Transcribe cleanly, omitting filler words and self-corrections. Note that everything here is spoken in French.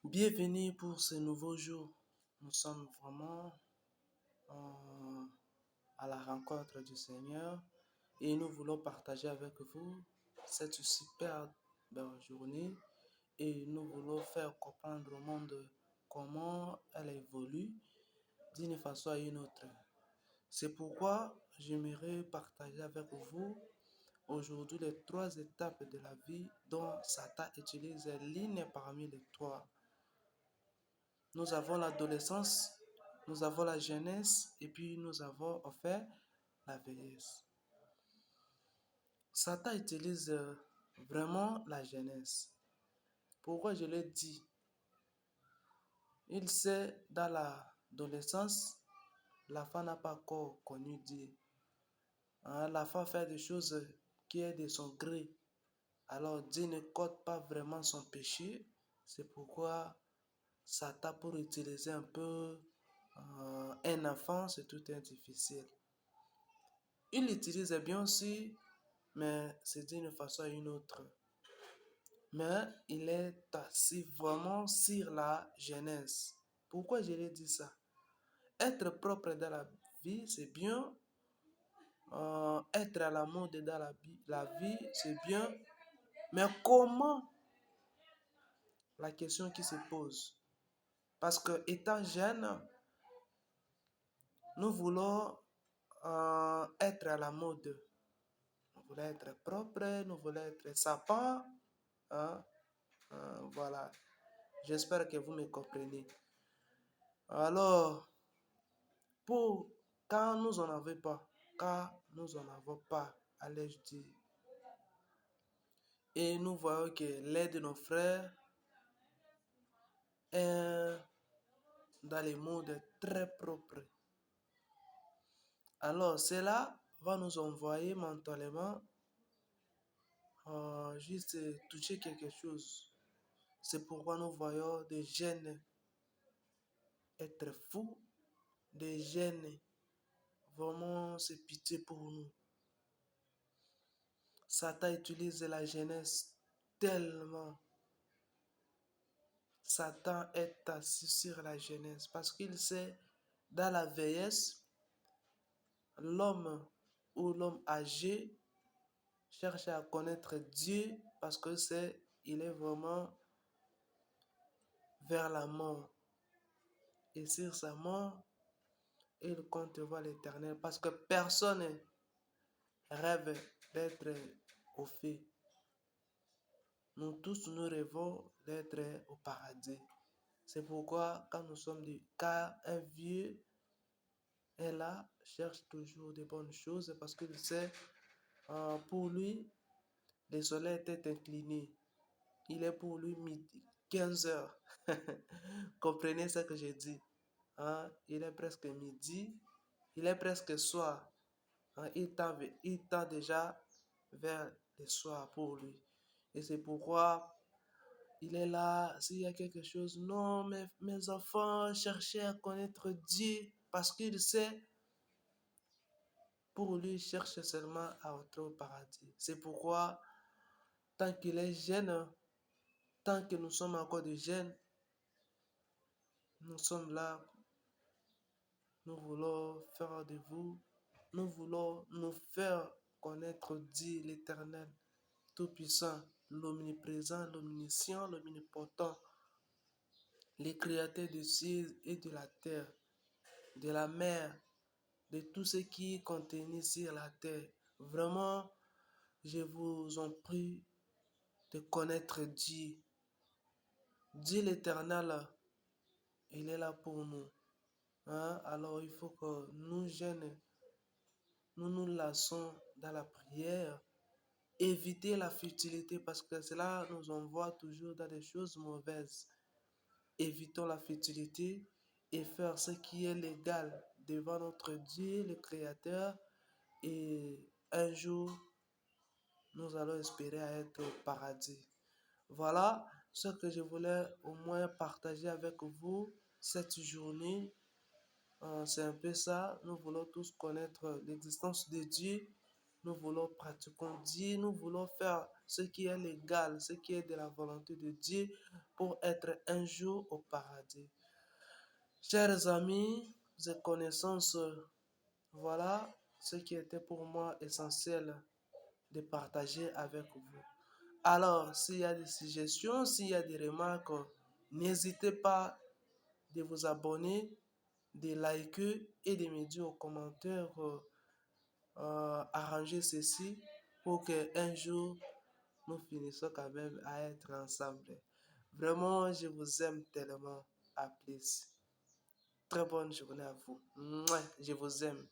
Bienvenue pour ce nouveau jour. Nous sommes vraiment euh, à la rencontre du Seigneur et nous voulons partager avec vous cette superbe journée et nous voulons faire comprendre au monde comment elle évolue d'une façon à une autre. C'est pourquoi j'aimerais partager avec vous aujourd'hui les 3 étapes de la vie dont Satan utilise l'une parmi les 3. Nous avons l'adolescence, nous avons la jeunesse et puis nous avons enfin la vieillesse. Satan utilise vraiment la jeunesse. Pourquoi je l'ai dit? Il sait dans l'adolescence, la femme n'a pas encore connu Dieu. La femme fait des choses qui est de son gré. Alors Dieu ne code pas vraiment son péché. C'est pourquoi Satan, pour utiliser un peu un enfant, c'est tout est difficile. Il l'utilise bien aussi, mais c'est d'une façon à une autre. Mais il est assis vraiment sur la jeunesse. Pourquoi je l'ai dit ça? Être propre dans la vie, c'est bien. Être à la mode dans la vie, c'est bien. Mais comment? La question qui se pose. Parce que étant jeune, nous voulons être à la mode. Nous voulons être propre, nous voulons être sapants. Hein? Voilà. J'espère que vous me comprenez. Alors, quand nous n'en avons pas, allais-je dire, et nous voyons que l'aide de nos frères est dans les modes très propres. Alors, cela va nous envoyer mentalement juste toucher quelque chose. C'est pourquoi nous voyons des jeunes être fous, des jeunes vraiment se pitié pour nous. Satan utilise la jeunesse tellement. Satan est assis sur la jeunesse parce qu'il sait, dans la vieillesse, l'homme ou l'homme âgé cherche à connaître Dieu parce que il est vraiment vers la mort. Et sur sa mort, il compte voir l'Éternel parce que personne rêve d'être au fait. Nous tous, nous rêvons d'être au paradis. C'est pourquoi car un vieux est là, cherche toujours de bonnes choses parce qu'il sait, pour lui, le soleil était incliné. Il est pour lui midi, 15 heures. Comprenez ce que je dis. Il est presque midi, il est presque soir. Il tend déjà vers le soir pour lui. Et c'est pourquoi il est là, s'il y a quelque chose, non, mes enfants cherchaient à connaître Dieu parce qu'il sait, pour lui, il cherche seulement à entrer au paradis. C'est pourquoi, tant qu'il est jeune, tant que nous sommes encore des jeunes, nous sommes là, nous voulons faire de vous, nous voulons nous faire connaître Dieu, l'Éternel, Tout-Puissant, l'Omniprésent, l'Omniscient, l'Omnipotent, les créateurs du ciel et de la terre, de la mer, de tout ce qui est contenu sur la terre. Vraiment, je vous en prie de connaître Dieu. Dieu l'Éternel, il est là pour nous. Alors il faut que nous jeunes, nous nous lassons dans la prière. Éviter la futilité parce que cela nous envoie toujours dans des choses mauvaises. Évitons la futilité et faire ce qui est légal devant notre Dieu, le Créateur. Et un jour, nous allons espérer être au paradis. Voilà ce que je voulais au moins partager avec vous cette journée. C'est un peu ça. Nous voulons tous connaître l'existence de Dieu. Nous voulons pratiquer Dieu. Nous voulons faire ce qui est légal, ce qui est de la volonté de Dieu pour être un jour au paradis. Chers amis et connaissances, voilà ce qui était pour moi essentiel de partager avec vous. Alors, s'il y a des suggestions, s'il y a des remarques, n'hésitez pas de vous abonner, de liker et de me dire aux commentaires arranger ceci pour qu'un jour nous finissions quand même à être ensemble. Vraiment, je vous aime tellement. À plus. Très bonne journée à vous. Mouah, je vous aime.